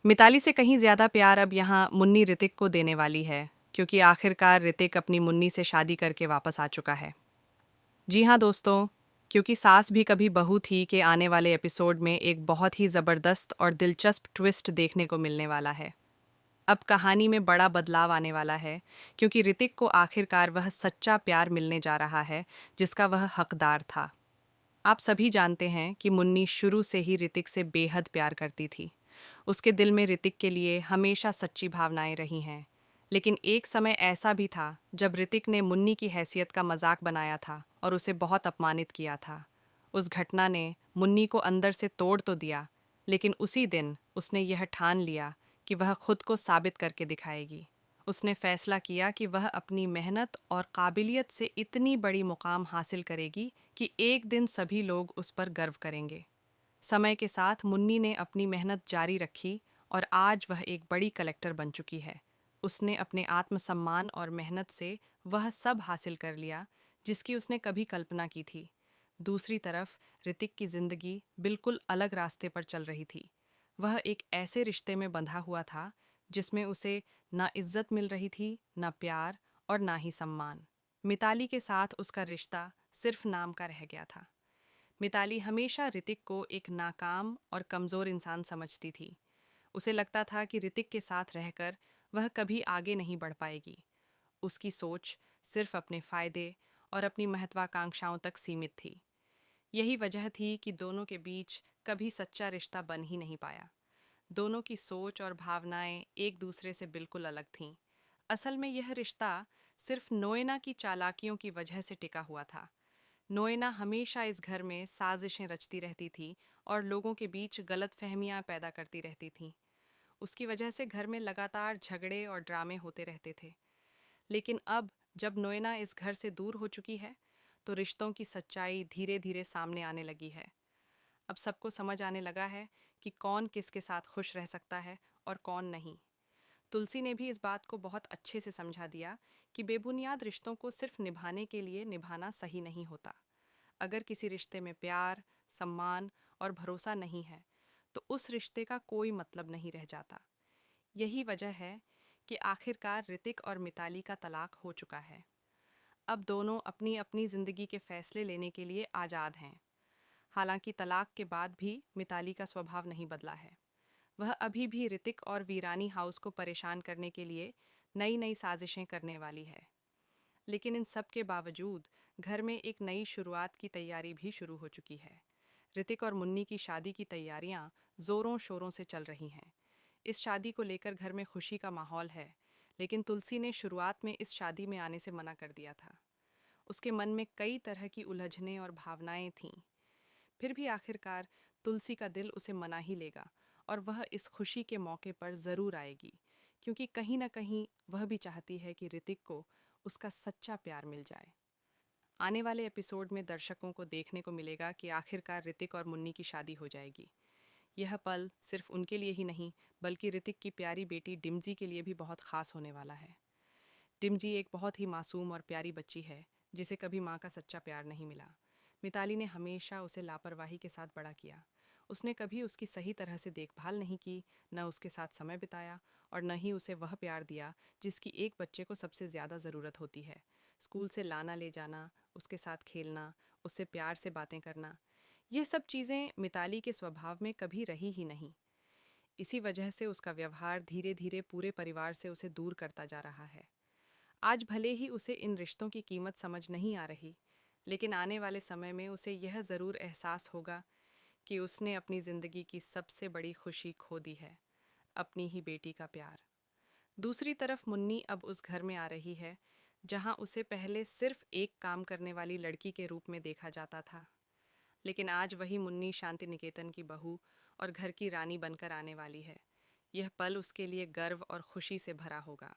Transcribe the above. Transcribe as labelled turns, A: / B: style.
A: मिताली से कहीं ज्यादा प्यार अब यहाँ मुन्नी ऋतिक को देने वाली है, क्योंकि आखिरकार ऋतिक अपनी मुन्नी से शादी करके वापस आ चुका है। जी हाँ दोस्तों, क्योंकि सास भी कभी बहू थी के आने वाले एपिसोड में एक बहुत ही जबरदस्त और दिलचस्प ट्विस्ट देखने को मिलने वाला है। अब कहानी में बड़ा बदलाव आने वाला है, क्योंकि ऋतिक को आखिरकार वह सच्चा प्यार मिलने जा रहा है जिसका वह हकदार था। आप सभी जानते हैं कि मुन्नी शुरू से ही ऋतिक से बेहद प्यार करती थी। उसके दिल में ऋतिक के लिए हमेशा सच्ची भावनाएं रही हैं। लेकिन एक समय ऐसा भी था जब ऋतिक ने मुन्नी की हैसियत का मजाक बनाया था और उसे बहुत अपमानित किया था। उस घटना ने मुन्नी को अंदर से तोड़ तो दिया, लेकिन उसी दिन उसने यह ठान लिया कि वह खुद को साबित करके दिखाएगी। उसने फैसला किया कि वह अपनी मेहनत और काबिलियत से इतनी बड़ी मुकाम हासिल करेगी कि एक दिन सभी लोग उस पर गर्व करेंगे। समय के साथ मुन्नी ने अपनी मेहनत जारी रखी और आज वह एक बड़ी कलेक्टर बन चुकी है। उसने अपने आत्मसम्मान और मेहनत से वह सब हासिल कर लिया जिसकी उसने कभी कल्पना की थी। दूसरी तरफ ऋतिक की जिंदगी बिल्कुल अलग रास्ते पर चल रही थी। वह एक ऐसे रिश्ते में बंधा हुआ था जिसमें उसे ना इज्जत मिल रही थी, ना प्यार और ना ही सम्मान। मिताली के साथ उसका रिश्ता सिर्फ नाम का रह गया था। मिताली हमेशा ऋतिक को एक नाकाम और कमज़ोर इंसान समझती थी। उसे लगता था कि ऋतिक के साथ रहकर वह कभी आगे नहीं बढ़ पाएगी। उसकी सोच सिर्फ अपने फायदे और अपनी महत्वाकांक्षाओं तक सीमित थी। यही वजह थी कि दोनों के बीच कभी सच्चा रिश्ता बन ही नहीं पाया। दोनों की सोच और भावनाएं एक दूसरे से बिल्कुल अलग थीं। असल में यह रिश्ता सिर्फ नोएना की चालाकियों की वजह से टिका हुआ था। नोएना हमेशा इस घर में साजिशें रचती रहती थी और लोगों के बीच गलतफहमियां पैदा करती रहती थीं। उसकी वजह से घर में लगातार झगड़े और ड्रामे होते रहते थे। लेकिन अब जब नोएना इस घर से दूर हो चुकी है, तो रिश्तों की सच्चाई धीरे धीरे सामने आने लगी है। अब सबको समझ आने लगा है कि कौन किसके साथ खुश रह सकता है और कौन नहीं। तुलसी ने भी इस बात को बहुत अच्छे से समझा दिया कि बेबुनियाद रिश्तों को सिर्फ निभाने के लिए निभाना सही नहीं होता। अगर किसी रिश्ते में प्यार, सम्मान और भरोसा नहीं है, तो उस रिश्ते का कोई मतलब नहीं रह जाता। यही वजह है कि आखिरकार ऋतिक और मिताली का तलाक हो चुका है। अब दोनों अपनी अपनी जिंदगी के फैसले लेने के लिए आज़ाद हैं। हालांकि तलाक के बाद भी मिताली का स्वभाव नहीं बदला है। वह अभी भी ऋतिक और वीरानी हाउस को परेशान करने के लिए नई नई साजिशें करने वाली है। लेकिन इन सब के बावजूद घर में एक नई शुरुआत की तैयारी भी शुरू हो चुकी है। ऋतिक और मुन्नी की शादी की तैयारियां जोरों शोरों से चल रही हैं। इस शादी को लेकर घर में खुशी का माहौल है, लेकिन तुलसी ने शुरुआत में इस शादी में आने से मना कर दिया था। उसके मन में कई तरह की उलझनें और भावनाएं थीं। फिर भी आखिरकार तुलसी का दिल उसे मना ही लेगा और वह इस खुशी के मौके पर ज़रूर आएगी, क्योंकि कहीं ना कहीं वह भी चाहती है कि ऋतिक को उसका सच्चा प्यार मिल जाए। आने वाले एपिसोड में दर्शकों को देखने को मिलेगा कि आखिरकार ऋतिक और मुन्नी की शादी हो जाएगी। यह पल सिर्फ उनके लिए ही नहीं, बल्कि ऋतिक की प्यारी बेटी डिम्जी के लिए भी बहुत खास होने वाला है। डिम्जी एक बहुत ही मासूम और प्यारी बच्ची है, जिसे कभी माँ का सच्चा प्यार नहीं मिला। मिताली ने हमेशा उसे लापरवाही के साथ बड़ा किया। उसने कभी उसकी सही तरह से देखभाल नहीं की, न उसके साथ समय बिताया और न ही उसे वह प्यार दिया जिसकी एक बच्चे को सबसे ज़्यादा ज़रूरत होती है। स्कूल से लाना ले जाना, उसके साथ खेलना, उससे प्यार से बातें करना, यह सब चीज़ें मिताली के स्वभाव में कभी रही ही नहीं। इसी वजह से उसका व्यवहार धीरे धीरे पूरे परिवार से उसे दूर करता जा रहा है। आज भले ही उसे इन रिश्तों की कीमत समझ नहीं आ रही, लेकिन आने वाले समय में उसे यह ज़रूर एहसास होगा कि उसने अपनी ज़िंदगी की सबसे बड़ी खुशी खो दी है, अपनी ही बेटी का प्यार। दूसरी तरफ मुन्नी अब उस घर में आ रही है जहां उसे पहले सिर्फ एक काम करने वाली लड़की के रूप में देखा जाता था। लेकिन आज वही मुन्नी शांति निकेतन की बहू और घर की रानी बनकर आने वाली है। यह पल उसके लिए गर्व और खुशी से भरा होगा।